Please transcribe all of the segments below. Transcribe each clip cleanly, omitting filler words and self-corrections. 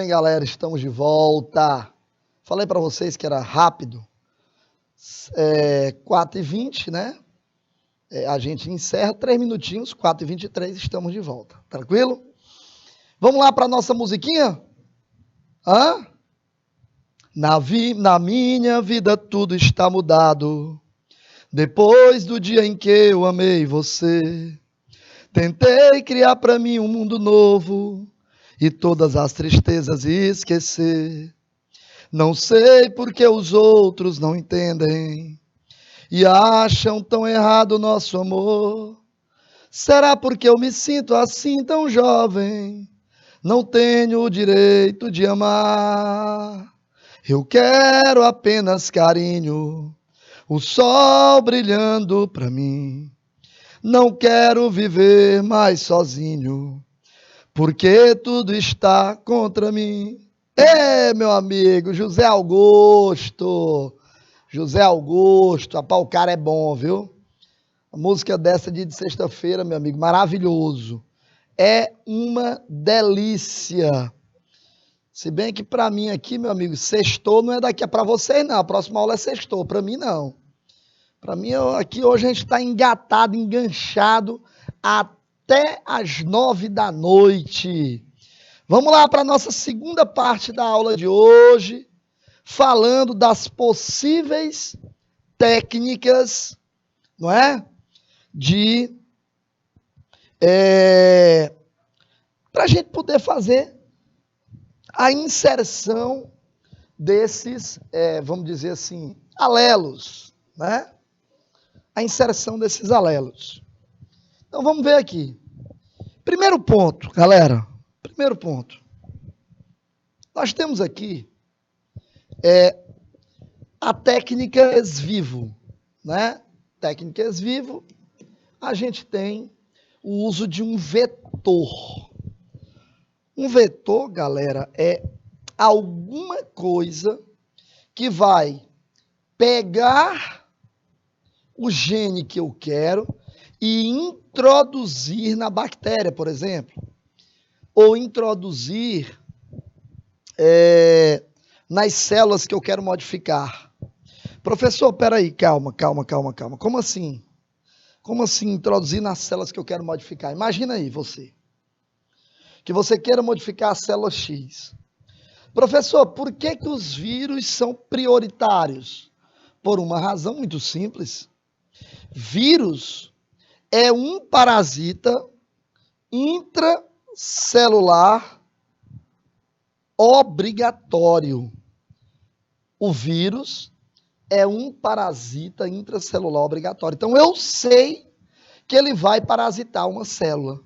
bem, galera? Estamos de volta. Falei para vocês que era rápido. 4h20, né? A gente encerra 3 minutinhos, 4h23, estamos de volta. Tranquilo? Vamos lá para a nossa musiquinha? Hã? Na minha vida tudo está mudado. Depois do dia em que eu amei você. Tentei criar para mim um mundo novo e todas as tristezas esquecer. Não sei porque os outros não entendem e acham tão errado o nosso amor. Será porque eu me sinto assim tão jovem? Não tenho o direito de amar. Eu quero apenas carinho, o sol brilhando pra mim. Não quero viver mais sozinho, porque tudo está contra mim. Meu amigo, José Augusto. José Augusto, rapaz, o cara é bom, viu? A música dessa de sexta-feira, meu amigo, maravilhoso. É uma delícia. Se bem que para mim aqui, meu amigo, sextou não é daqui para vocês, não. A próxima aula é sextou, para mim não. Para mim, aqui hoje a gente está engatado, enganchado até às 9 da noite. Vamos lá para a nossa segunda parte da aula de hoje, falando das possíveis técnicas, não é? Para a gente poder fazer a inserção desses, vamos dizer assim, alelos, né? A inserção desses alelos. Então vamos ver aqui. Primeiro ponto, galera. Primeiro ponto. Nós temos aqui a técnica ex vivo, né? Técnica ex vivo, a gente tem o uso de um vetor. Um vetor, galera, é alguma coisa que vai pegar o gene que eu quero e introduzir na bactéria, por exemplo. Ou introduzir nas células que eu quero modificar. Professor, peraí, calma. Como assim? Como assim introduzir nas células que eu quero modificar? Imagina aí você, que você queira modificar a célula X. Professor, por que os vírus são prioritários? Por uma razão muito simples. Vírus é um parasita intracelular obrigatório. O vírus é um parasita intracelular obrigatório. Então, eu sei que ele vai parasitar uma célula.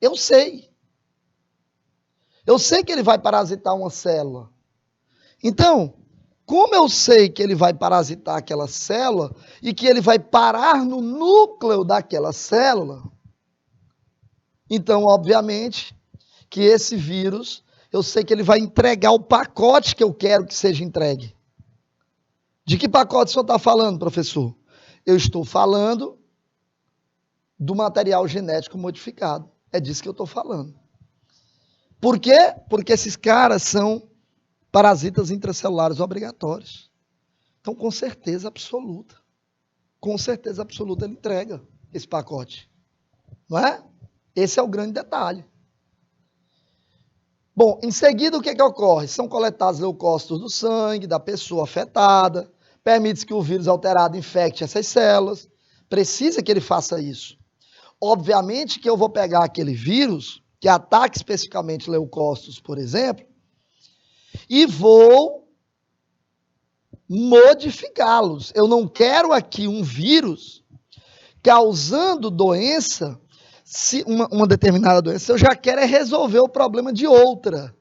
Eu sei. Eu sei que ele vai parasitar uma célula. Então, como eu sei que ele vai parasitar aquela célula e que ele vai parar no núcleo daquela célula, então, obviamente, que esse vírus, eu sei que ele vai entregar o pacote que eu quero que seja entregue. De que pacote o senhor está falando, professor? Eu estou falando do material genético modificado. É disso que eu estou falando. Por quê? Porque esses caras são parasitas intracelulares obrigatórios. Então, com certeza absoluta ele entrega esse pacote. Não é? Esse é o grande detalhe. Bom, em seguida, o que ocorre? São coletados leucócitos do sangue da pessoa afetada, permite que o vírus alterado infecte essas células, precisa que ele faça isso. Obviamente que eu vou pegar aquele vírus, que ataca especificamente leucócitos, por exemplo, e vou modificá-los. Eu não quero aqui um vírus causando doença, se uma determinada doença, eu já quero resolver o problema de outra.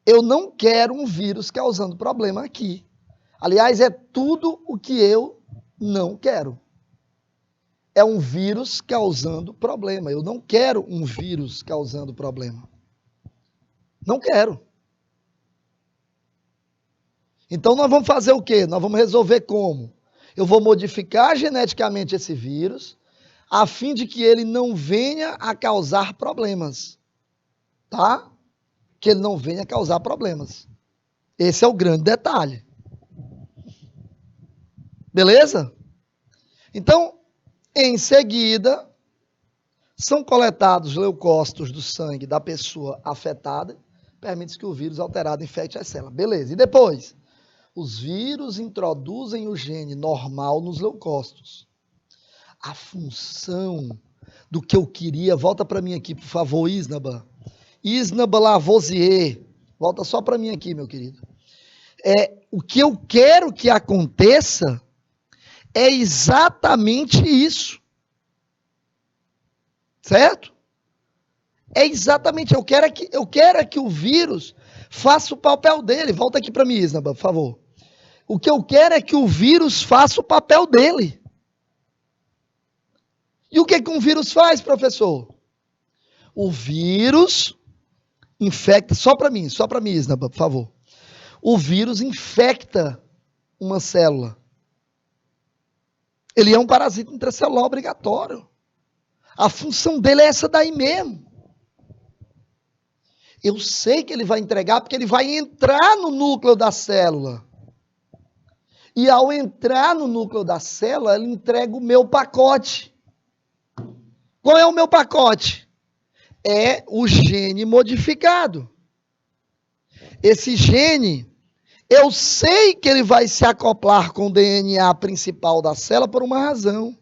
Eu não quero um vírus causando problema aqui. Aliás, é tudo o que eu não quero. É um vírus causando problema. Eu não quero um vírus causando problema. Não quero. Então, nós vamos fazer o quê? Nós vamos resolver como? Eu vou modificar geneticamente esse vírus, a fim de que ele não venha a causar problemas. Tá? que ele não venha causar problemas. Esse é o grande detalhe. Beleza? Então, em seguida, são coletados leucócitos do sangue da pessoa afetada, permite que o vírus alterado infecte as células. Beleza. E depois? Os vírus introduzem o gene normal nos leucócitos. A função do que eu queria, volta para mim aqui, por favor, Isnaba. Isnaba Lavoisier, volta só para mim aqui, meu querido. O que eu quero que aconteça é exatamente isso. Certo? É exatamente, eu quero que o vírus faça o papel dele. Volta aqui para mim, Isnaba, por favor. O que eu quero é que o vírus faça o papel dele. E o que um vírus faz, professor? O vírus infecta, só para mim, Isnaba, por favor. O vírus infecta uma célula. Ele é um parasita intracelular obrigatório. A função dele é essa daí mesmo. Eu sei que ele vai entregar porque ele vai entrar no núcleo da célula. E ao entrar no núcleo da célula, ele entrega o meu pacote. Qual é o meu pacote? É o gene modificado. Esse gene, eu sei que ele vai se acoplar com o DNA principal da célula por uma razão.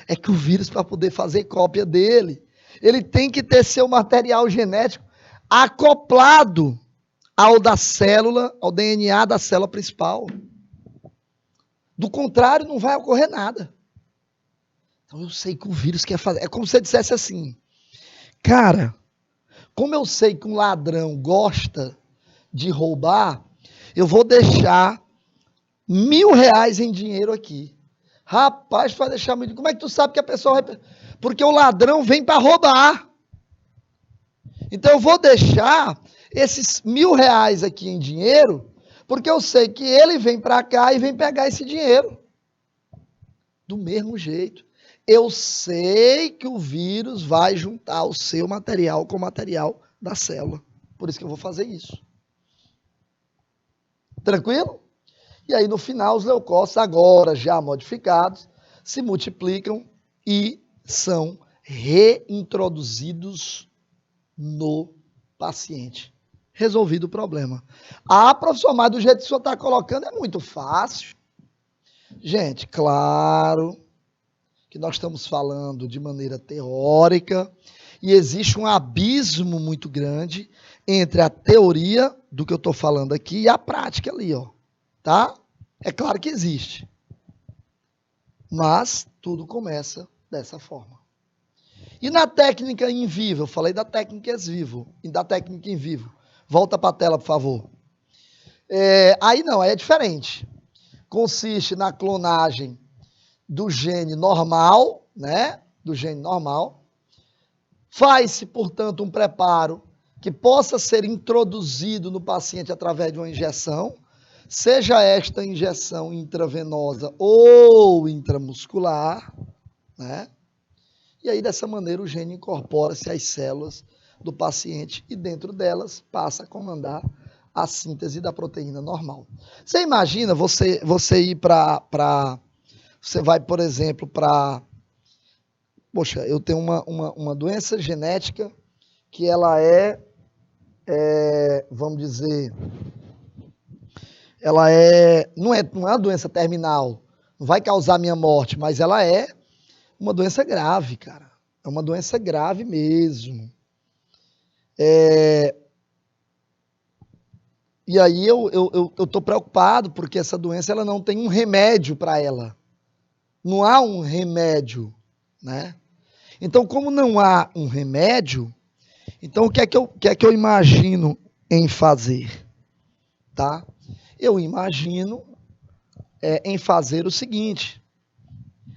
É que o vírus, para poder fazer cópia dele, ele tem que ter seu material genético acoplado ao da célula, ao DNA da célula principal. Do contrário, não vai ocorrer nada. Então eu sei que o vírus quer fazer. É como se você dissesse assim, cara, como eu sei que um ladrão gosta de roubar, eu vou deixar R$1.000 em dinheiro aqui. Rapaz, vai deixar muito. Como é que tu sabe que a pessoa vai... Porque o ladrão vem para roubar. Então eu vou deixar esses R$1.000 aqui em dinheiro, porque eu sei que ele vem para cá e vem pegar esse dinheiro. Do mesmo jeito. Eu sei que o vírus vai juntar o seu material com o material da célula. Por isso que eu vou fazer isso. Tranquilo? E aí, no final, os leucócitos, agora já modificados, se multiplicam e são reintroduzidos no paciente. Resolvido o problema. Ah, professor, mas do jeito que o senhor está colocando é muito fácil. Gente, claro que nós estamos falando de maneira teórica e existe um abismo muito grande entre a teoria do que eu estou falando aqui e a prática ali, ó. Tá? É claro que existe. Mas tudo começa dessa forma. E na técnica in vivo, eu falei da técnica ex vivo e da técnica in vivo. Volta para a tela, por favor. Aí não, aí é diferente. Consiste na clonagem do gene normal, né? Do gene normal. Faz-se, portanto, um preparo que possa ser introduzido no paciente através de uma injeção, seja esta injeção intravenosa ou intramuscular, né? E aí, dessa maneira, o gene incorpora-se às células do paciente e dentro delas passa a comandar a síntese da proteína normal. Você imagina você ir para... Você vai, por exemplo, para... Poxa, eu tenho uma doença genética que ela vamos dizer... Ela não é uma doença terminal, não vai causar minha morte, mas ela é uma doença grave, cara. É uma doença grave mesmo. E aí eu estou preocupado porque essa doença ela não tem um remédio para ela. Não há um remédio, né? Então, como não há um remédio, então o que é que eu imagino em fazer? Tá? Eu imagino em fazer o seguinte.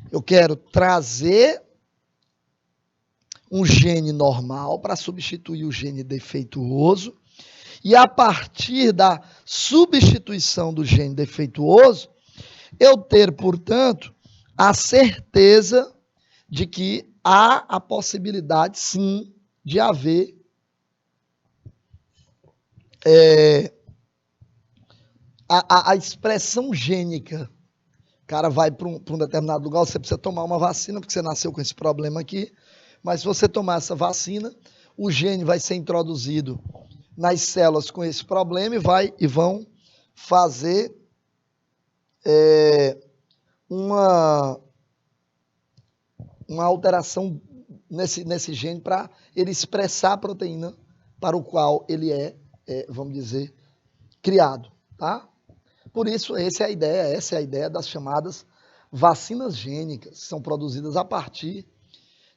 Eu quero trazer um gene normal para substituir o gene defeituoso e a partir da substituição do gene defeituoso, eu ter, portanto, a certeza de que há a possibilidade, sim, de haver A expressão gênica, o cara vai para um determinado lugar, você precisa tomar uma vacina, porque você nasceu com esse problema aqui, mas se você tomar essa vacina, o gene vai ser introduzido nas células com esse problema e vão fazer uma alteração nesse gene para ele expressar a proteína para o qual ele vamos dizer, criado, tá? Por isso, essa é a ideia das chamadas vacinas gênicas, que são produzidas a partir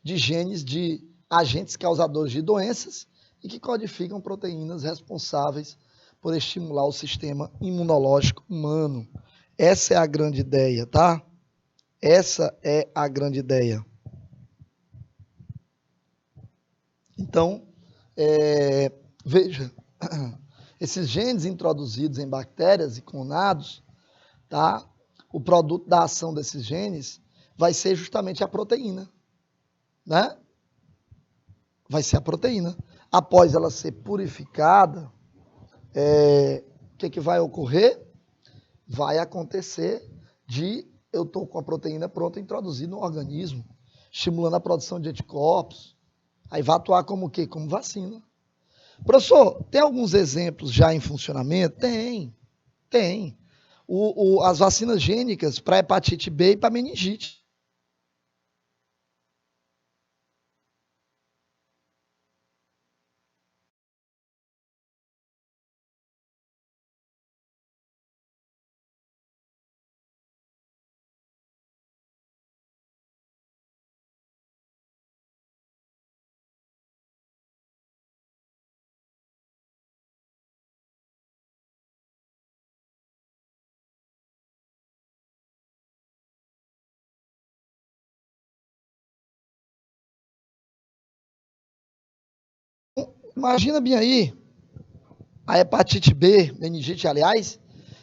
de genes de agentes causadores de doenças e que codificam proteínas responsáveis por estimular o sistema imunológico humano. Essa é a grande ideia, tá? Essa é a grande ideia. Então, veja, esses genes introduzidos em bactérias e clonados, tá? O produto da ação desses genes vai ser justamente a proteína, né? Vai ser a proteína. Após ela ser purificada, o que vai ocorrer? Vai acontecer de eu estou com a proteína pronta introduzida no organismo, estimulando a produção de anticorpos. Aí vai atuar como o quê? Como vacina. Professor, tem alguns exemplos já em funcionamento? Tem. As vacinas gênicas para hepatite B e para meningite. Imagina bem aí, a hepatite B, meningite, aliás,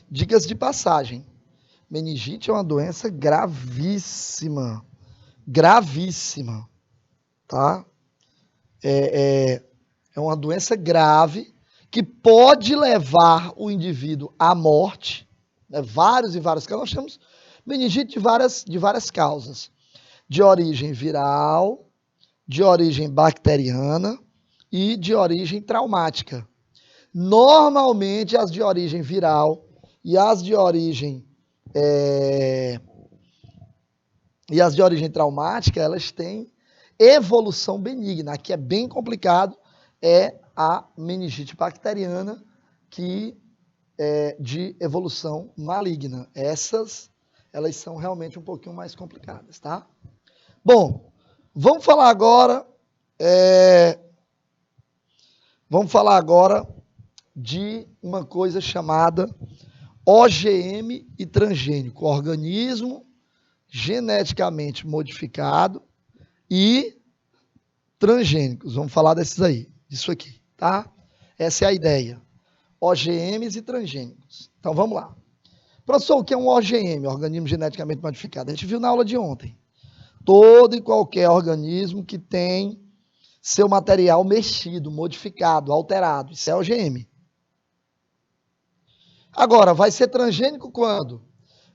dicas de passagem. Meningite é uma doença gravíssima, tá? É uma doença grave que pode levar o indivíduo à morte, né? Vários casos. Nós temos meningite de várias causas, de origem viral, de origem bacteriana e de origem traumática. Normalmente, as de origem viral e as de origem traumática, elas têm evolução benigna. Aqui é bem complicado, é a meningite bacteriana, que é de evolução maligna. Essas, elas são realmente um pouquinho mais complicadas, tá? Bom, vamos falar agora de uma coisa chamada OGM e transgênico, organismo geneticamente modificado e transgênicos. Vamos falar disso aqui, tá? Essa é a ideia. OGMs e transgênicos. Então, vamos lá. Professor, o que é um OGM, organismo geneticamente modificado? A gente viu na aula de ontem. Todo e qualquer organismo que tem seu material mexido, modificado, alterado. Isso é OGM. Agora, vai ser transgênico quando?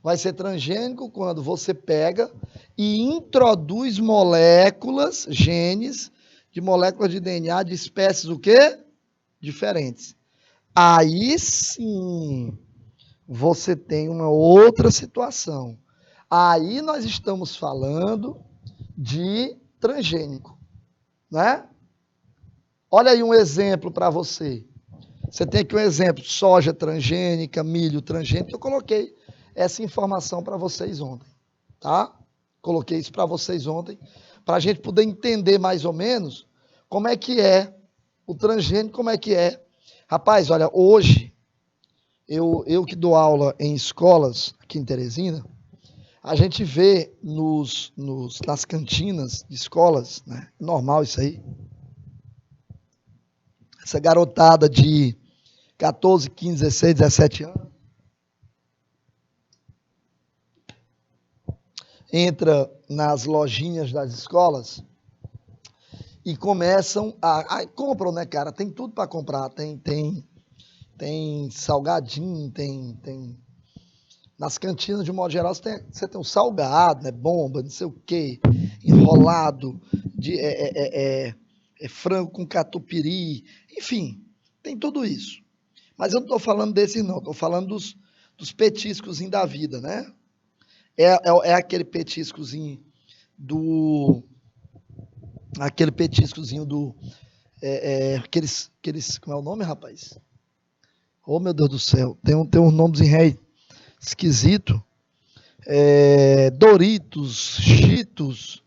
Vai ser transgênico quando você pega e introduz moléculas, genes, de moléculas de DNA de espécies o quê? Diferentes. Aí sim, você tem uma outra situação. Aí nós estamos falando de transgênico, né? Olha aí um exemplo para você. Você tem aqui um exemplo, soja transgênica, milho transgênico. Eu coloquei essa informação para vocês ontem, tá? Coloquei isso para vocês ontem, para a gente poder entender mais ou menos como é que é o transgênico, como é que é. Rapaz, olha, hoje, eu que dou aula em escolas aqui em Teresina, a gente vê nas cantinas de escolas, né? Normal isso aí. Essa garotada de 14, 15, 16, 17 anos entra nas lojinhas das escolas e começam compram, né, cara? Tem tudo para comprar, tem tem salgadinho, tem... Nas cantinas, de um modo geral, você tem um salgado, né? Bomba, não sei o quê, enrolado, frango com catupiry, enfim, tem tudo isso. Mas eu não estou falando desses, não, estou falando dos petiscozinhos da vida, né? É aquele petiscozinho aquele petiscozinho aqueles, como é o nome, rapaz? Oh, meu Deus do céu, tem uns nomes em rei esquisito, Doritos, Cheetos,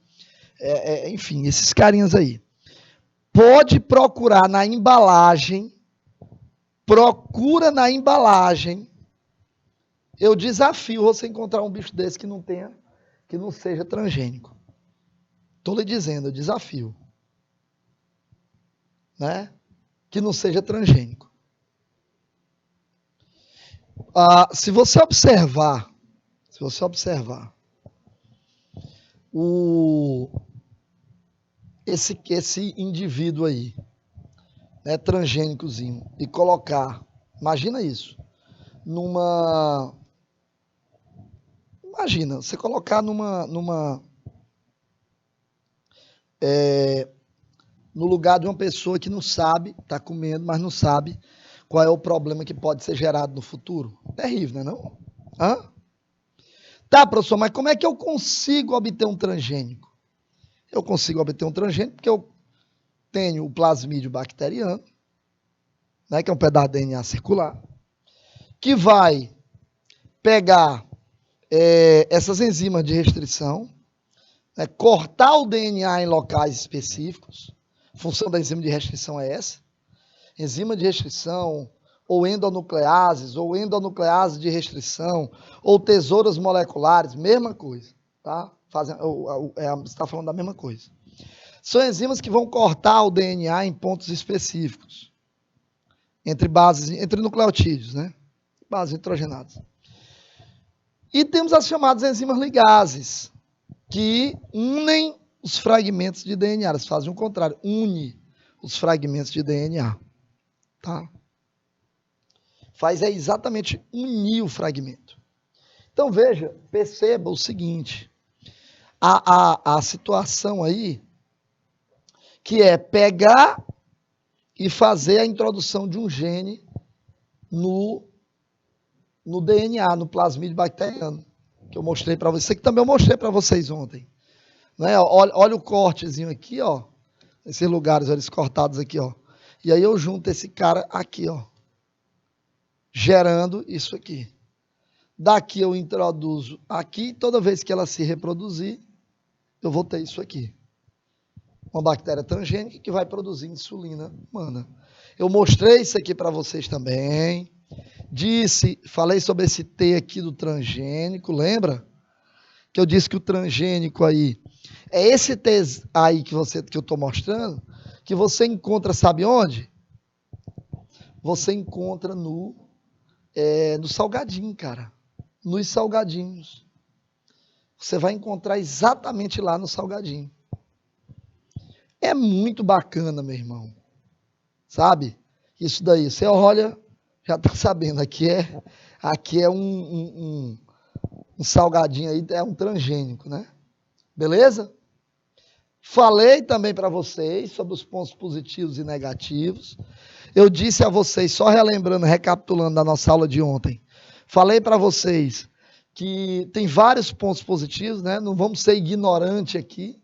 enfim, esses carinhas aí. Pode procurar na embalagem, procura na embalagem. Eu desafio você encontrar um bicho desse que não seja transgênico. Estou lhe dizendo, eu desafio. Né? Que não seja transgênico. Se você observar esse indivíduo aí, né, transgênicozinho, e colocar, imagina isso, imagina, você colocar no lugar de uma pessoa que não sabe, está comendo, mas não sabe qual é o problema que pode ser gerado no futuro. Terrível, não é não? Hã? Tá, professor, mas como é que eu consigo obter um transgênico? Eu consigo obter um transgênico porque eu tenho o plasmídio bacteriano, né, que é um pedaço de DNA circular, que vai pegar essas enzimas de restrição, né, cortar o DNA em locais específicos. A função da enzima de restrição é essa. Enzima de restrição, ou endonucleases, ou endonuclease de restrição, ou tesouras moleculares, mesma coisa, tá? Você está falando da mesma coisa. São enzimas que vão cortar o DNA em pontos específicos, entre nucleotídeos, né? Bases nitrogenadas. E temos as chamadas enzimas ligases, que unem os fragmentos de DNA. Elas fazem o contrário, une os fragmentos de DNA. Tá? Faz exatamente unir o fragmento. Então, perceba o seguinte, a situação aí, que é pegar e fazer a introdução de um gene no DNA, no plasmídio bacteriano, que eu mostrei para vocês, que também eu mostrei para vocês ontem. Né? Olha o cortezinho aqui, ó, esses lugares, eles cortados aqui, ó. E aí eu junto esse cara aqui, ó, gerando isso aqui. Daqui eu introduzo aqui, toda vez que ela se reproduzir, eu vou ter isso aqui. Uma bactéria transgênica que vai produzir insulina humana. Eu mostrei isso aqui para vocês também. Falei sobre esse T aqui do transgênico, lembra? Que eu disse que o transgênico aí é esse T aí que eu estou mostrando, que você encontra, sabe onde? Você encontra no salgadinho, cara. Nos salgadinhos. Você vai encontrar exatamente lá no salgadinho. É muito bacana, meu irmão. Sabe? Isso daí. Você olha, já está sabendo. Aqui é um salgadinho aí, é um transgênico, né? Beleza? Falei também para vocês sobre os pontos positivos e negativos. Eu disse a vocês, só relembrando, recapitulando da nossa aula de ontem, falei para vocês que tem vários pontos positivos, né? Não vamos ser ignorantes aqui,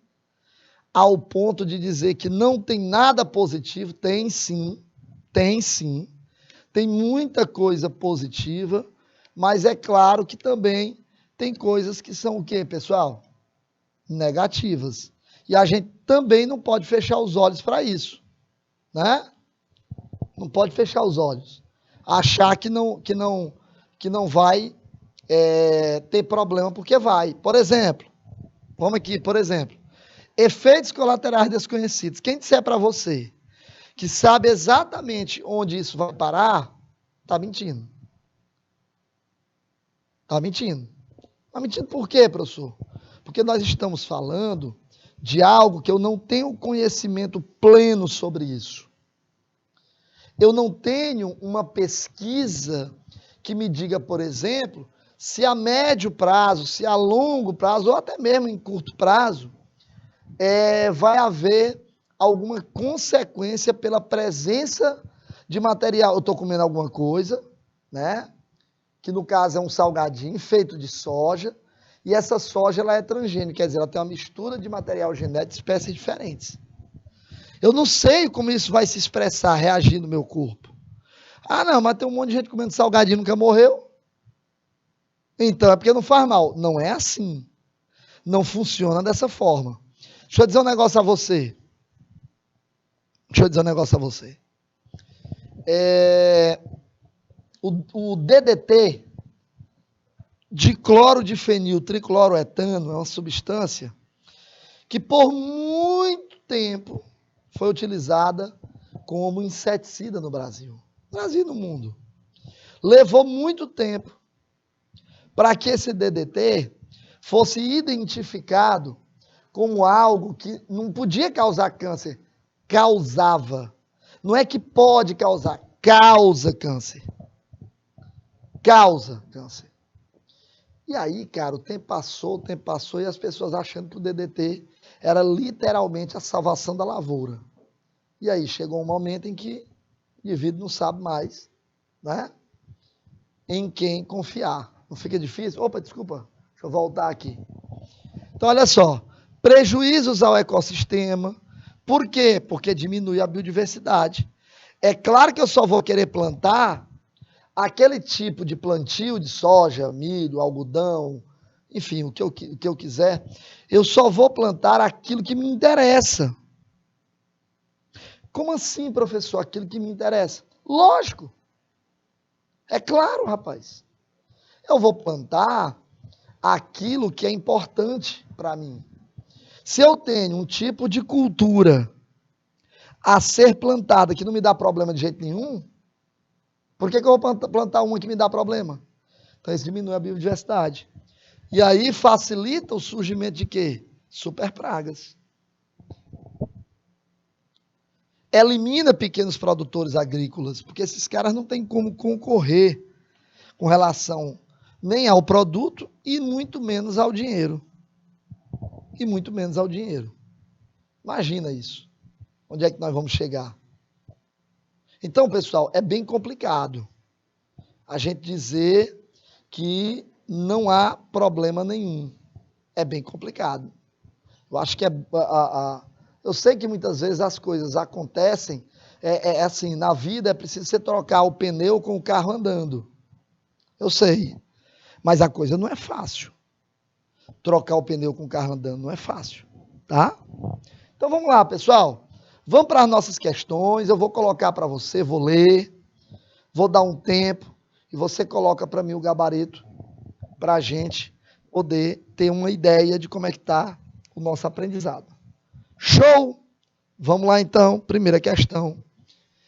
ao ponto de dizer que não tem nada positivo. Tem sim, tem sim. Tem muita coisa positiva, mas é claro que também tem coisas que são o quê, pessoal? Negativas. E a gente também não pode fechar os olhos para isso, né? Não pode fechar os olhos. Achar que não vai ter problema, porque vai. Por exemplo, vamos aqui, efeitos colaterais desconhecidos. Quem disser para você que sabe exatamente onde isso vai parar, está mentindo. Está mentindo. Está mentindo por quê, professor? Porque nós estamos falando de algo que eu não tenho conhecimento pleno sobre isso. Eu não tenho uma pesquisa que me diga, por exemplo, se a médio prazo, se a longo prazo, ou até mesmo em curto prazo, vai haver alguma consequência pela presença de material. Eu estou comendo alguma coisa, né? Que no caso é um salgadinho feito de soja, e essa soja ela é transgênica, quer dizer, ela tem uma mistura de material genético de espécies diferentes. Eu não sei como isso vai se expressar, reagir no meu corpo. Ah, não, mas tem um monte de gente comendo salgadinho e nunca morreu. Então é porque não faz mal. Não é assim. Não funciona dessa forma. Deixa eu dizer um negócio a você. O DDT, diclorodifenil tricloroetano, é uma substância que por muito tempo foi utilizada como inseticida no Brasil. No Brasil e no mundo. Levou muito tempo para que esse DDT fosse identificado como algo que não podia causar câncer, causava. Não é que pode causar, causa câncer. Causa câncer. E aí, cara, o tempo passou e as pessoas achando que o DDT era literalmente a salvação da lavoura. E aí chegou um momento em que o indivíduo não sabe mais, né, em quem confiar. Não fica difícil? Opa, desculpa, deixa eu voltar aqui. Então, olha só, prejuízos ao ecossistema. Por quê? Porque diminui a biodiversidade. É claro que eu só vou querer plantar aquele tipo de plantio de soja, milho, algodão, enfim, o que eu quiser. Eu só vou plantar aquilo que me interessa. Como assim, professor? Aquilo que me interessa? Lógico. É claro, rapaz. Eu vou plantar aquilo que é importante para mim. Se eu tenho um tipo de cultura a ser plantada que não me dá problema de jeito nenhum, por que eu vou plantar uma que me dá problema? Então isso diminui a biodiversidade. E aí facilita o surgimento de quê? Super pragas. Elimina pequenos produtores agrícolas, porque esses caras não têm como concorrer com relação nem ao produto e muito menos ao dinheiro. Imagina isso. Onde é que nós vamos chegar? Então, pessoal, é bem complicado a gente dizer que não há problema nenhum. É bem complicado. Eu acho que eu sei que muitas vezes as coisas acontecem, assim, na vida é preciso você trocar o pneu com o carro andando. Eu sei. Mas a coisa não é fácil. Trocar o pneu com o carro andando não é fácil, tá? Então vamos lá, pessoal. Vamos para as nossas questões. Eu vou colocar para você, vou ler, vou dar um tempo e você coloca para mim o gabarito para a gente poder ter uma ideia de como é que está o nosso aprendizado. Show! Vamos lá então. Primeira questão.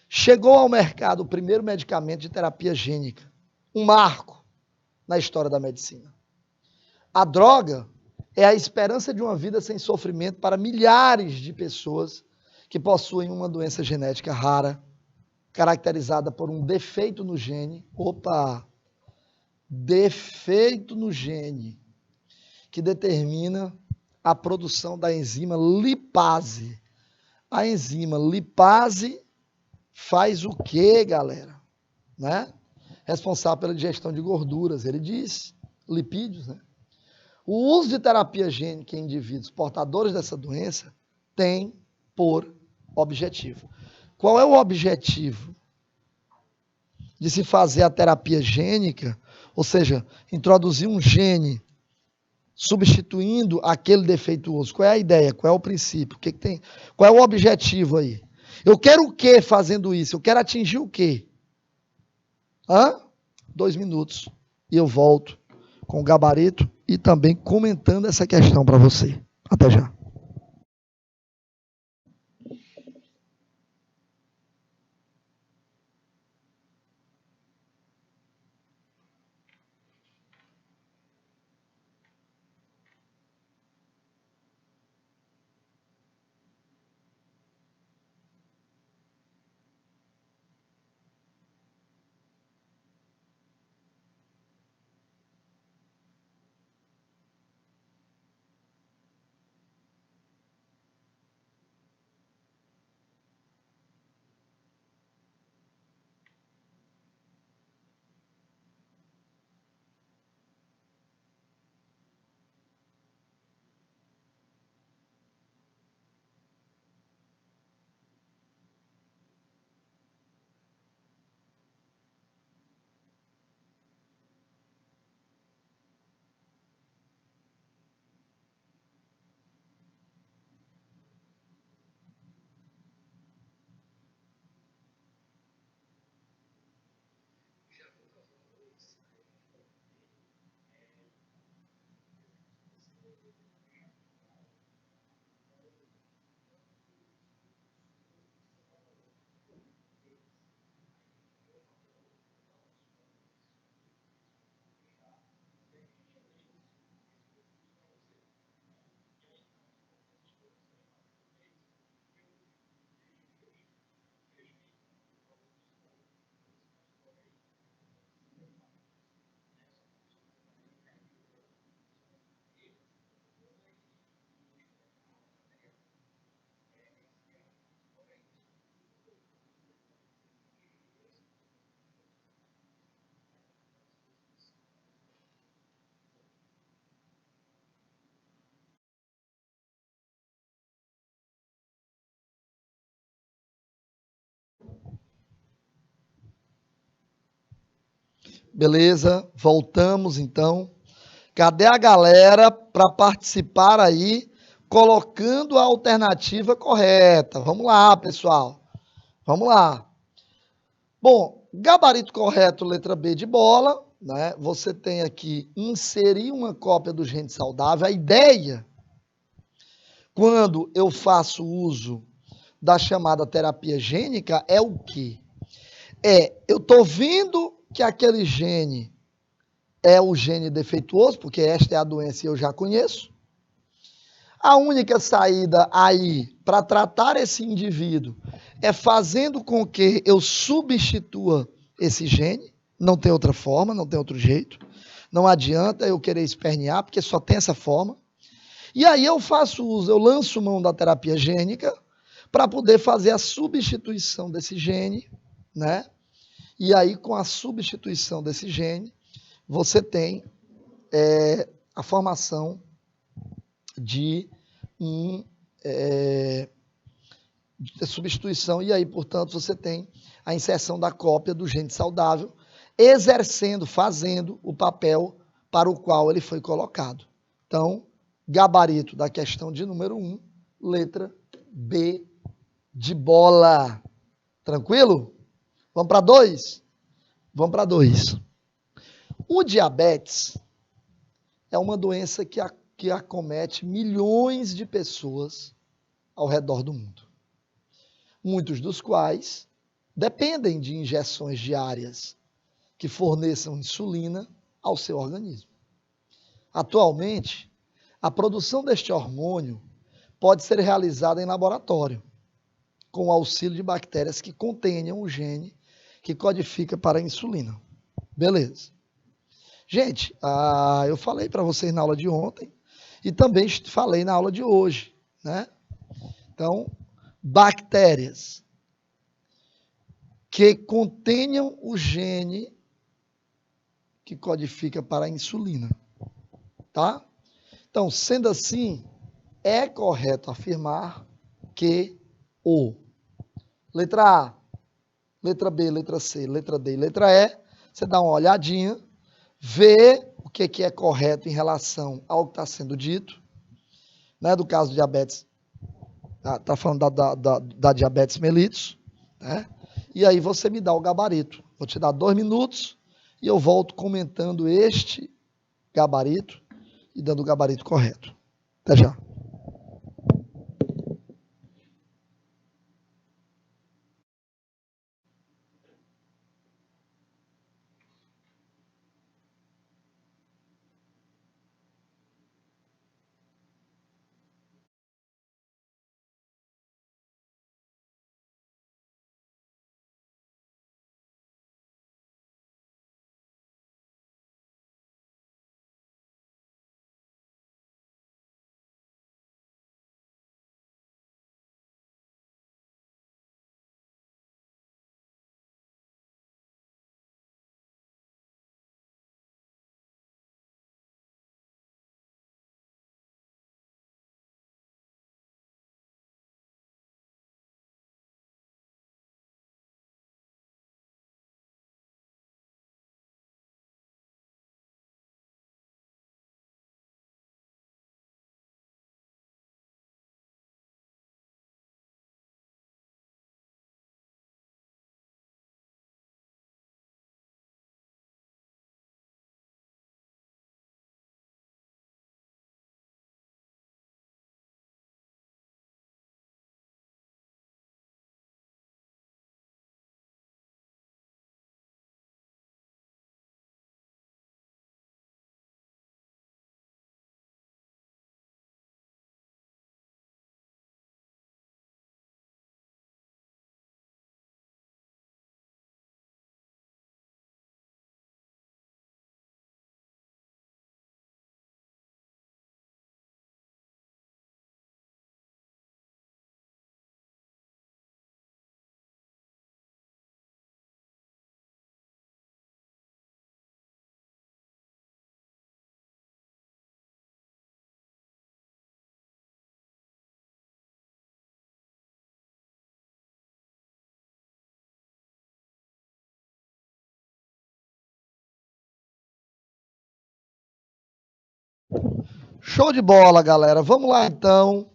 Chegou ao mercado o primeiro medicamento de terapia gênica. Um marco na história da medicina. A droga é a esperança de uma vida sem sofrimento para milhares de pessoas que possuem uma doença genética rara, caracterizada por um defeito no gene. Defeito no gene, que determina a produção da enzima lipase. A enzima lipase faz o quê, galera? Né? Responsável pela digestão de gorduras, ele diz, lipídios, né? O uso de terapia gênica em indivíduos portadores dessa doença tem por objetivo. Qual é o objetivo de se fazer a terapia gênica? Ou seja, introduzir um gene substituindo aquele defeituoso. Qual é a ideia? Qual é o princípio? O que tem? Qual é o objetivo aí? Eu quero o que fazendo isso? Eu quero atingir o quê? 2 minutos e eu volto com o gabarito e também comentando essa questão para você. Até já. Beleza? Voltamos então. Cadê a galera para participar aí, colocando a alternativa correta? Vamos lá, pessoal. Vamos lá. Bom, gabarito correto, letra B de bola, né? Você tem aqui inserir uma cópia do gene saudável. A ideia, quando eu faço uso da chamada terapia gênica, é o quê? Eu estou vendo que aquele gene é o gene defeituoso, porque esta é a doença e eu já conheço. A única saída aí para tratar esse indivíduo é fazendo com que eu substitua esse gene. Não tem outra forma, não tem outro jeito. Não adianta eu querer espernear, porque só tem essa forma. E aí eu faço uso, eu lanço mão da terapia gênica para poder fazer a substituição desse gene, né? E aí, com a substituição desse gene, você tem a formação de de substituição, e aí, portanto, você tem a inserção da cópia do gene saudável, exercendo, fazendo o papel para o qual ele foi colocado. Então, gabarito da questão de número 1, letra B de bola. Tranquilo? Vamos para 2? Vamos para 2. O diabetes é uma doença que acomete milhões de pessoas ao redor do mundo. Muitos dos quais dependem de injeções diárias que forneçam insulina ao seu organismo. Atualmente, a produção deste hormônio pode ser realizada em laboratório, com o auxílio de bactérias que contenham o gene que codifica para a insulina. Beleza. Gente, eu falei para vocês na aula de ontem e também falei na aula de hoje, né? Então, bactérias que contenham o gene que codifica para a insulina, tá? Então, sendo assim, é correto afirmar que letra A, letra B, letra C, letra D e letra E, você dá uma olhadinha, vê o que é correto em relação ao que está sendo dito, né? Do caso do diabetes, está falando da diabetes mellitus, né? E aí você me dá o gabarito. Vou te dar 2 minutos e eu volto comentando este gabarito e dando o gabarito correto. Até já. Show de bola, galera. Vamos lá então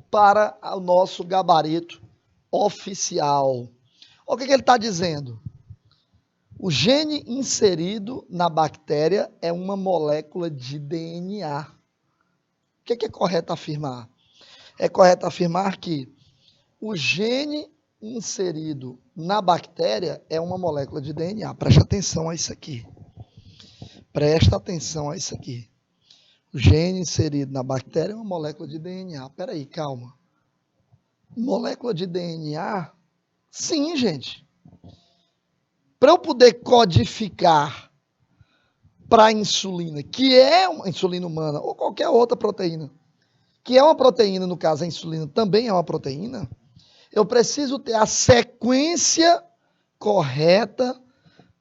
para o nosso gabarito oficial. O que ele está dizendo? O gene inserido na bactéria é uma molécula de DNA. O que é correto afirmar? É correto afirmar que o gene inserido na bactéria é uma molécula de DNA. Preste atenção a isso aqui. Presta atenção a isso aqui. O gene inserido na bactéria é uma molécula de DNA. Peraí, calma. Molécula de DNA? Sim, gente. Para eu poder codificar para a insulina, que é uma insulina humana, ou qualquer outra proteína, que é uma proteína, no caso a insulina também é uma proteína, eu preciso ter a sequência correta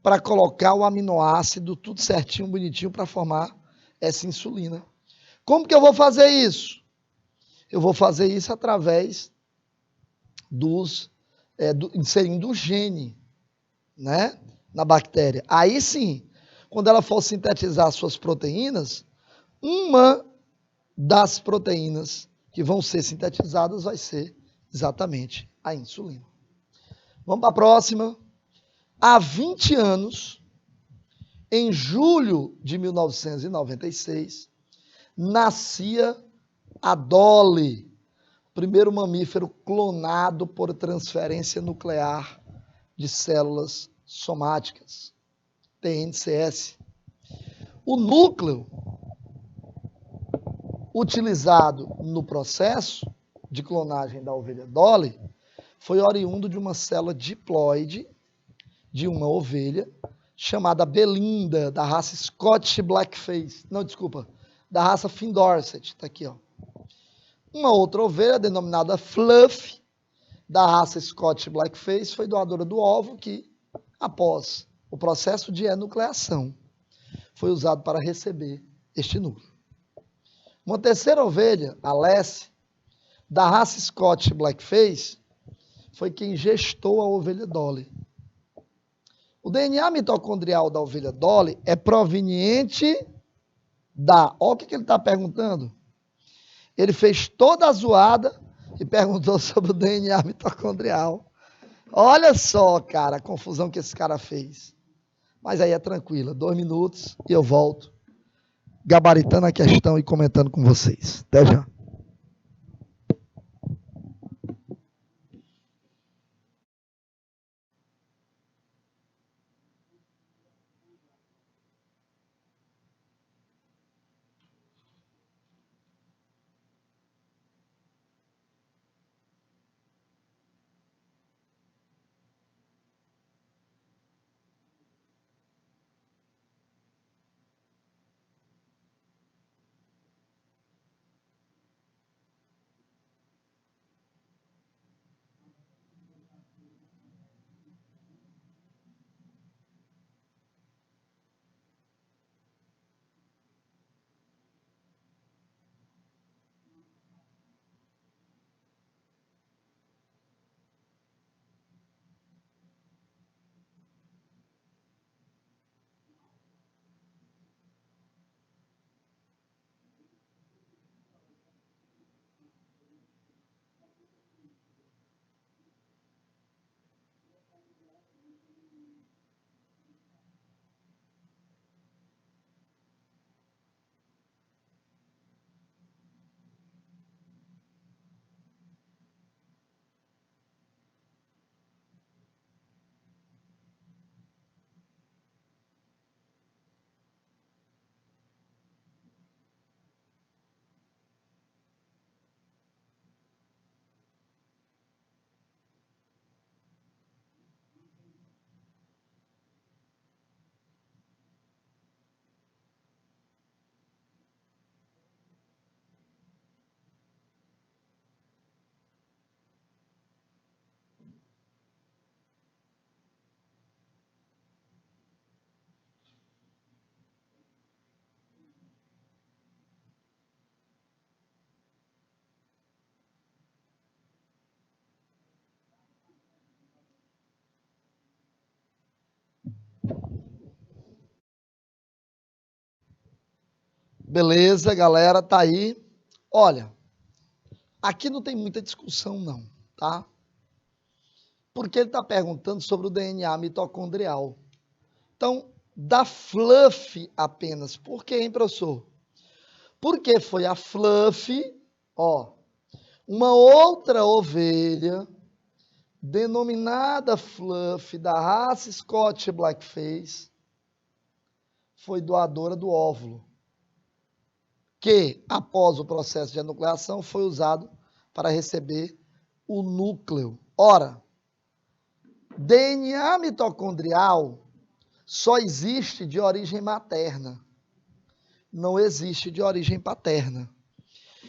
para colocar o aminoácido tudo certinho, bonitinho, para formar essa insulina. Como que eu vou fazer isso? Eu vou fazer isso através inserindo o gene, né, na bactéria. Aí sim, quando ela for sintetizar suas proteínas, uma das proteínas que vão ser sintetizadas vai ser exatamente a insulina. Vamos para a próxima. Há 20 anos, em julho de 1996, nascia a Dolly, primeiro mamífero clonado por transferência nuclear de células somáticas, TNCS. O núcleo utilizado no processo de clonagem da ovelha Dolly foi oriundo de uma célula diploide de uma ovelha chamada Belinda, da raça Scottish Blackface. Não, desculpa, da raça Finn Dorset. Está aqui, ó. Uma outra ovelha, denominada Fluff, da raça Scottish Blackface, foi doadora do ovo que, após o processo de enucleação, foi usado para receber este núcleo. Uma terceira ovelha, a Lassie, da raça Scottish Blackface, foi quem gestou a ovelha Dolly. O DNA mitocondrial da ovelha Dolly é proveniente da... Olha o que ele está perguntando. Ele fez toda a zoada e perguntou sobre o DNA mitocondrial. Olha só, cara, a confusão que esse cara fez. Mas aí é tranquila, 2 minutos e eu volto, gabaritando a questão e comentando com vocês. Até já. Beleza, galera, tá aí. Olha, aqui não tem muita discussão não, tá? Porque ele está perguntando sobre o DNA mitocondrial. Então, da fluff apenas. Por quê, hein, professor? Porque foi a fluff, ó, uma outra ovelha denominada fluff da raça Scotch Blackface foi doadora do óvulo, que após o processo de enucleação foi usado para receber o núcleo. Ora, DNA mitocondrial só existe de origem materna, não existe de origem paterna.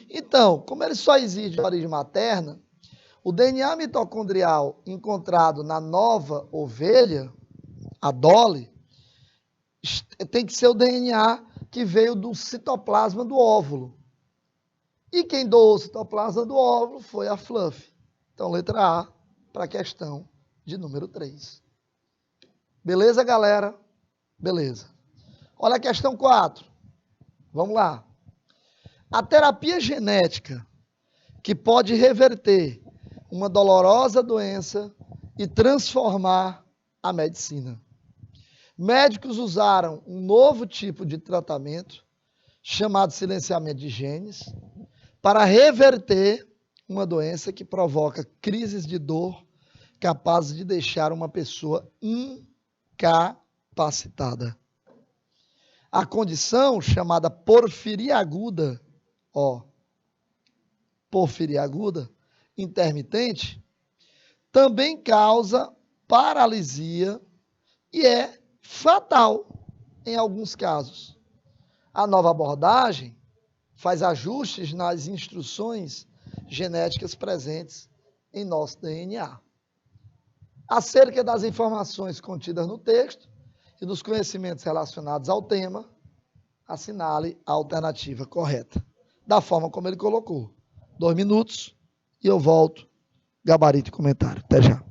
Então, como ele só existe de origem materna, o DNA mitocondrial encontrado na nova ovelha, a Dolly, tem que ser o DNA que veio do citoplasma do óvulo. E quem doou o citoplasma do óvulo foi a Fluff. Então, letra A para a questão de número 3. Beleza, galera? Beleza. Olha a questão 4. Vamos lá. A terapia genética que pode reverter uma dolorosa doença e transformar a medicina. Médicos usaram um novo tipo de tratamento, chamado silenciamento de genes, para reverter uma doença que provoca crises de dor capazes de deixar uma pessoa incapacitada. A condição chamada porfiria aguda, porfiria aguda intermitente, também causa paralisia e é fatal em alguns casos. A nova abordagem faz ajustes nas instruções genéticas presentes em nosso DNA. Acerca das informações contidas no texto e dos conhecimentos relacionados ao tema, assinale a alternativa correta. Da forma como ele colocou. 2 minutos e eu volto. Gabarito e comentário. Até já.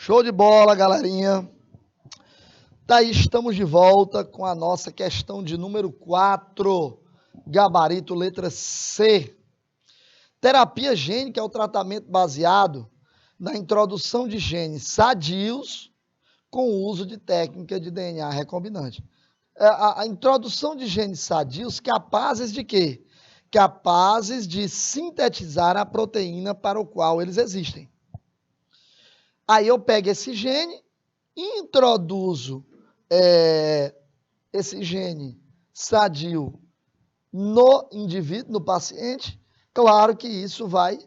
Show de bola, galerinha. Daí estamos de volta com a nossa questão de número 4, gabarito letra C. Terapia gênica é o tratamento baseado na introdução de genes sadios com o uso de técnica de DNA recombinante. A introdução de genes sadios capazes de quê? Capazes de sintetizar a proteína para o qual eles existem. Aí eu pego esse gene, introduzo esse gene sadio no indivíduo, no paciente. Claro que isso vai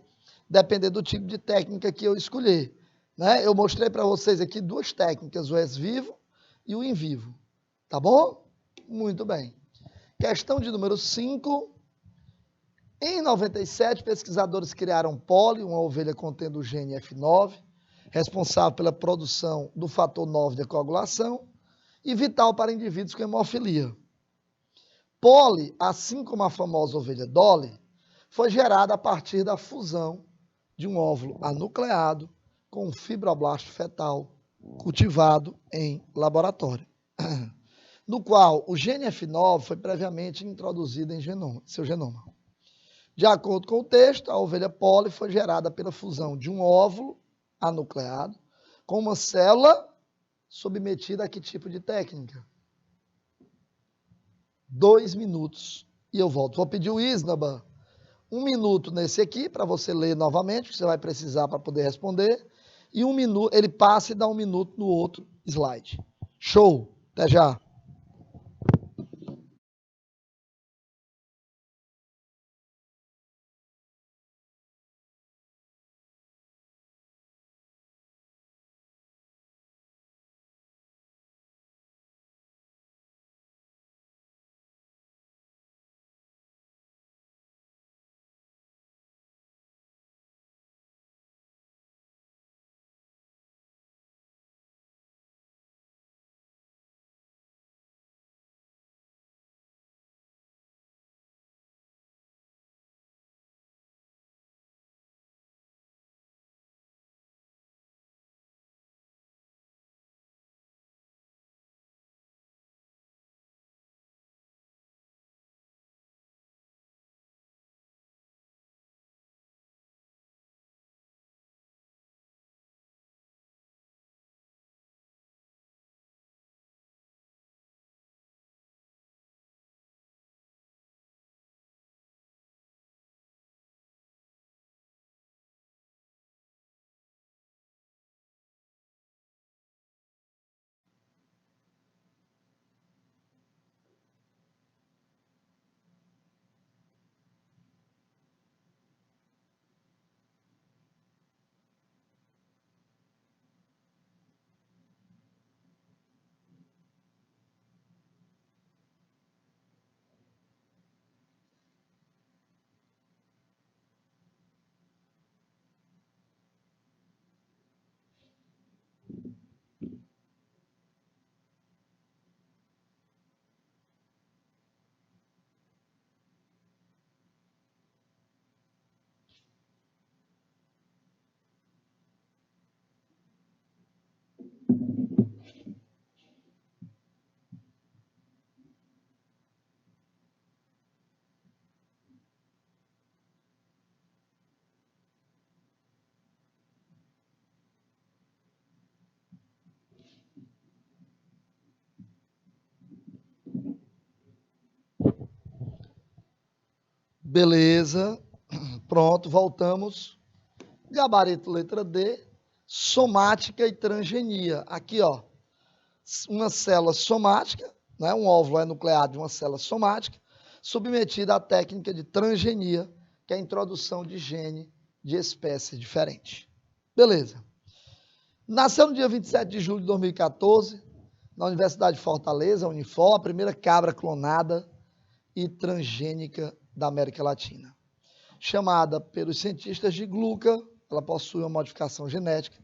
depender do tipo de técnica que eu escolher, né? Eu mostrei para vocês aqui duas técnicas, o ex vivo e o in vivo, tá bom? Muito bem. Questão de número 5. Em 97, pesquisadores criaram Poli, uma ovelha contendo o gene F9, responsável pela produção do fator 9 de coagulação e vital para indivíduos com hemofilia. Poli, assim como a famosa ovelha Dolly, foi gerada a partir da fusão de um óvulo anucleado com um fibroblasto fetal cultivado em laboratório, no qual o gene F9 foi previamente introduzido em seu genoma. De acordo com o texto, a ovelha Poli foi gerada pela fusão de um óvulo anucleado com uma célula submetida a que tipo de técnica? 2 minutos. E eu volto. Vou pedir o Isnaba 1 minuto nesse aqui, para você ler novamente, que você vai precisar para poder responder. E 1 minuto, ele passa e dá 1 minuto no outro slide. Show! Até já! Beleza, pronto, voltamos. Gabarito letra D, somática e transgenia. Aqui, ó, uma célula somática, né, um óvulo é nucleado de uma célula somática, submetida à técnica de transgenia, que é a introdução de gene de espécie diferente. Beleza. Nasceu no dia 27 de julho de 2014, na Universidade de Fortaleza, Unifor, a primeira cabra clonada e transgênica da América Latina. Chamada pelos cientistas de Gluca, ela possui uma modificação genética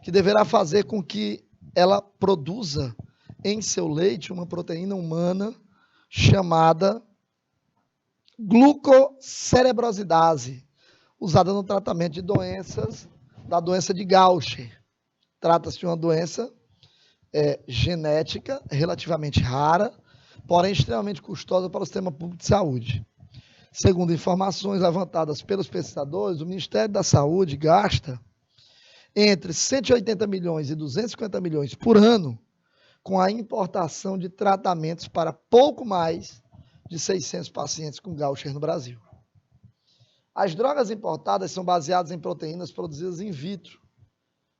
que deverá fazer com que ela produza em seu leite uma proteína humana chamada glucocerebrosidase, usada no tratamento de doenças, da doença de Gaucher. Trata-se de uma doença genética relativamente rara, porém extremamente custosa para o sistema público de saúde. Segundo informações levantadas pelos pesquisadores, o Ministério da Saúde gasta entre 180 milhões e 250 milhões por ano com a importação de tratamentos para pouco mais de 600 pacientes com Gaucher no Brasil. As drogas importadas são baseadas em proteínas produzidas in vitro,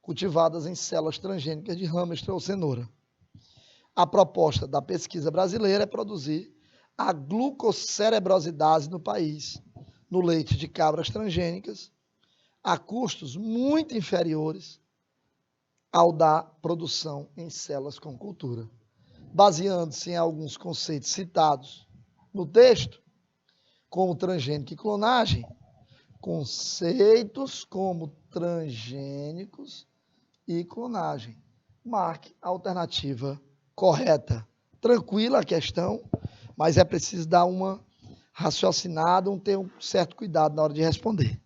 cultivadas em células transgênicas de hamster ou cenoura. A proposta da pesquisa brasileira é produzir a glucocerebrosidase no país, no leite de cabras transgênicas, a custos muito inferiores ao da produção em células com cultura. Baseando-se em alguns conceitos citados no texto, como transgênico e clonagem, conceitos como transgênicos e clonagem. Marque a alternativa correta. Tranquila a questão, mas é preciso dar uma raciocinada, ter um certo cuidado na hora de responder.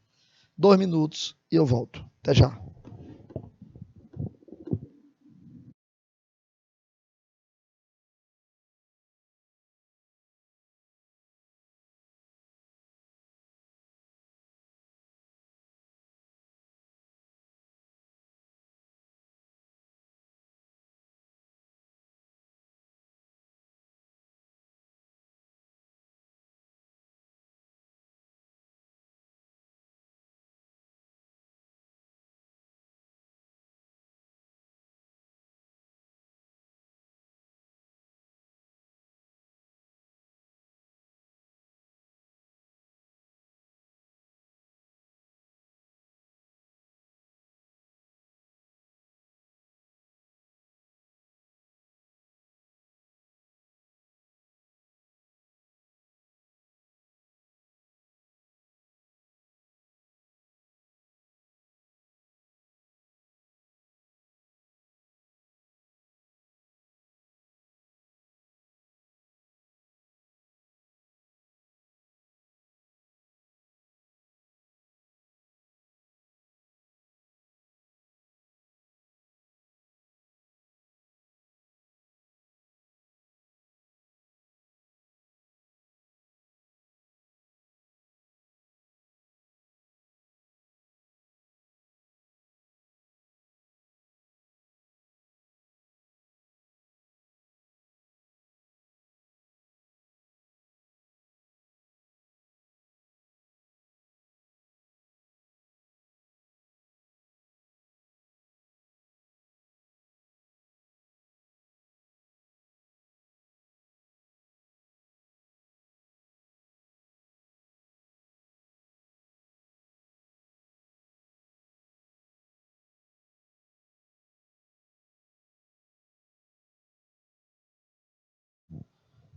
2 minutos e eu volto. Até já.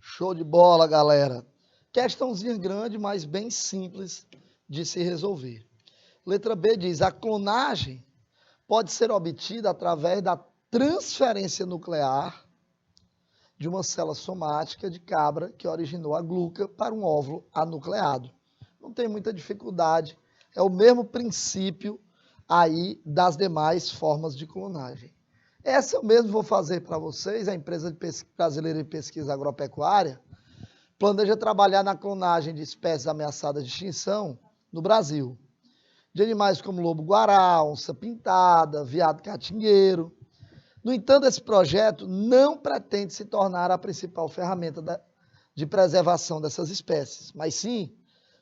Show de bola, galera. Questãozinha grande, mas bem simples de se resolver. Letra B diz: a clonagem pode ser obtida através da transferência nuclear de uma célula somática de cabra que originou a gluca para um óvulo anucleado. Não tem muita dificuldade, é o mesmo princípio aí das demais formas de clonagem. Essa eu mesmo vou fazer para vocês. A empresa brasileira de pesquisa agropecuária planeja trabalhar na clonagem de espécies ameaçadas de extinção no Brasil, de animais como lobo-guará, onça-pintada, veado catingueiro. No entanto, esse projeto não pretende se tornar a principal ferramenta de preservação dessas espécies, mas sim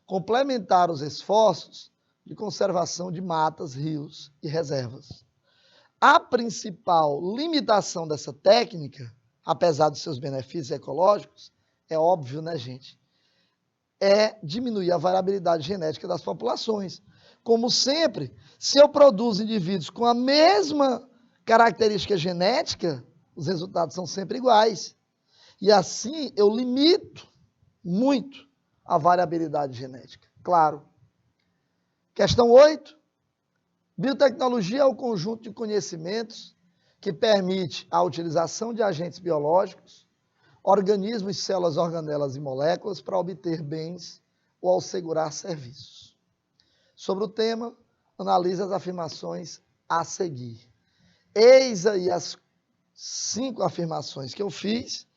complementar os esforços de conservação de matas, rios e reservas. A principal limitação dessa técnica, apesar dos seus benefícios ecológicos, é óbvio, né, gente? É diminuir a variabilidade genética das populações. Como sempre, se eu produzo indivíduos com a mesma característica genética, os resultados são sempre iguais. E assim eu limito muito a variabilidade genética. Claro. Questão 8. Biotecnologia é o conjunto de conhecimentos que permite a utilização de agentes biológicos, organismos, células, organelas e moléculas para obter bens ou assegurar serviços. Sobre o tema, analise as afirmações a seguir. Eis aí as 5 afirmações que eu fiz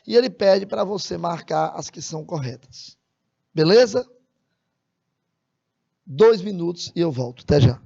e ele pede para você marcar as que são corretas. Beleza? 2 minutos e eu volto. Até já.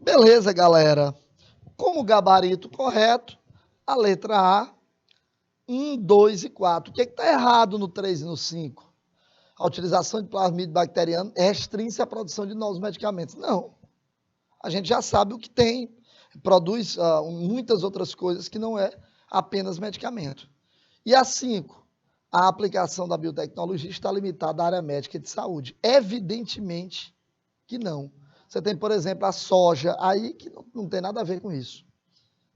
Beleza, galera. Como gabarito correto, a letra A, 1, 2 e 4. O que está errado no 3 e no 5? A utilização de plasmídio bacteriano restringe a produção de novos medicamentos. Não. A gente já sabe o que tem. Produz muitas outras coisas que não é apenas medicamento. E a 5, a aplicação da biotecnologia está limitada à área médica e de saúde. Evidentemente que não. Você tem, por exemplo, a soja aí que não tem nada a ver com isso.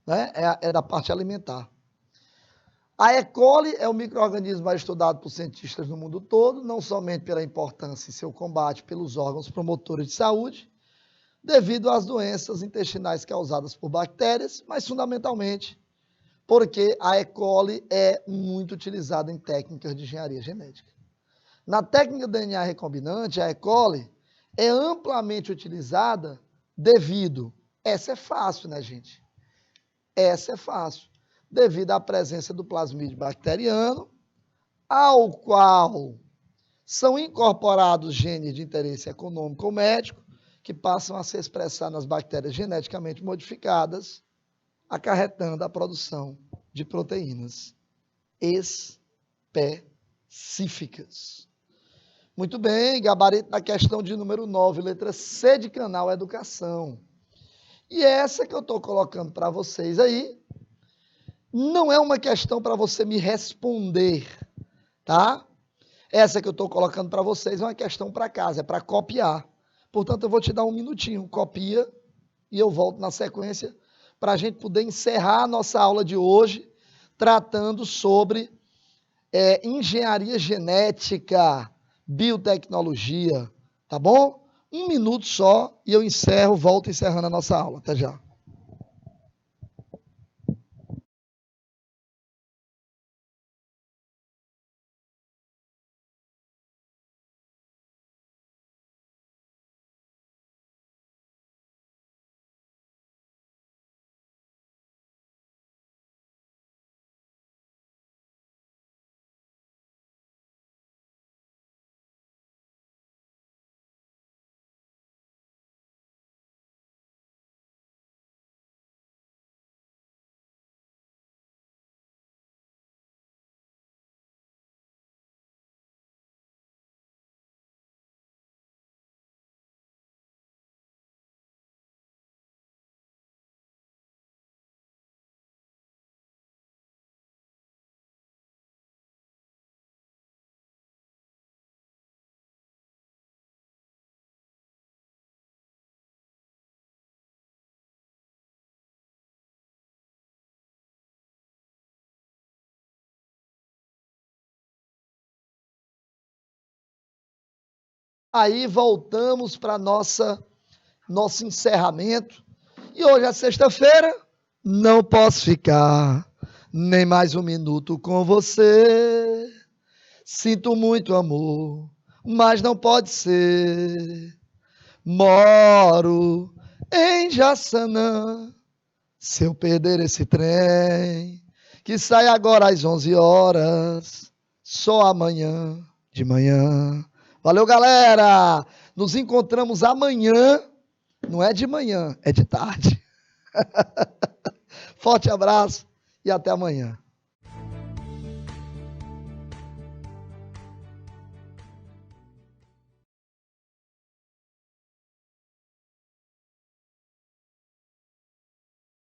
Né? É da parte alimentar. A E. coli é um micro-organismo mais estudado por cientistas no mundo todo, não somente pela importância em seu combate pelos órgãos promotores de saúde, devido às doenças intestinais causadas por bactérias, mas fundamentalmente porque a E. coli é muito utilizada em técnicas de engenharia genética. Na técnica de DNA recombinante, a E. coli é amplamente utilizada devido, essa é fácil, né, gente? Essa é fácil, devido à presença do plasmídio bacteriano, ao qual são incorporados genes de interesse econômico ou médico, que passam a se expressar nas bactérias geneticamente modificadas, acarretando a produção de proteínas específicas. Muito bem, gabarito da questão de número 9, letra C de canal Educação. E essa que eu estou colocando para vocês aí, não é uma questão para você me responder, tá? Essa que eu estou colocando para vocês é uma questão para casa, é para copiar. Portanto, eu vou te dar um minutinho, copia, e eu volto na sequência para a gente poder encerrar a nossa aula de hoje, tratando sobre engenharia genética, biotecnologia, tá bom? Um minuto só e eu encerro, volto encerrando a nossa aula. Até já. Aí voltamos para nosso encerramento. E hoje é sexta-feira, não posso ficar nem mais um minuto com você. Sinto muito amor, mas não pode ser. Moro em Jaçanã. Se eu perder esse trem, que sai agora às 11 horas, só amanhã de manhã. Valeu, galera! Nos encontramos amanhã. Não é de manhã, é de tarde. Forte abraço e até amanhã.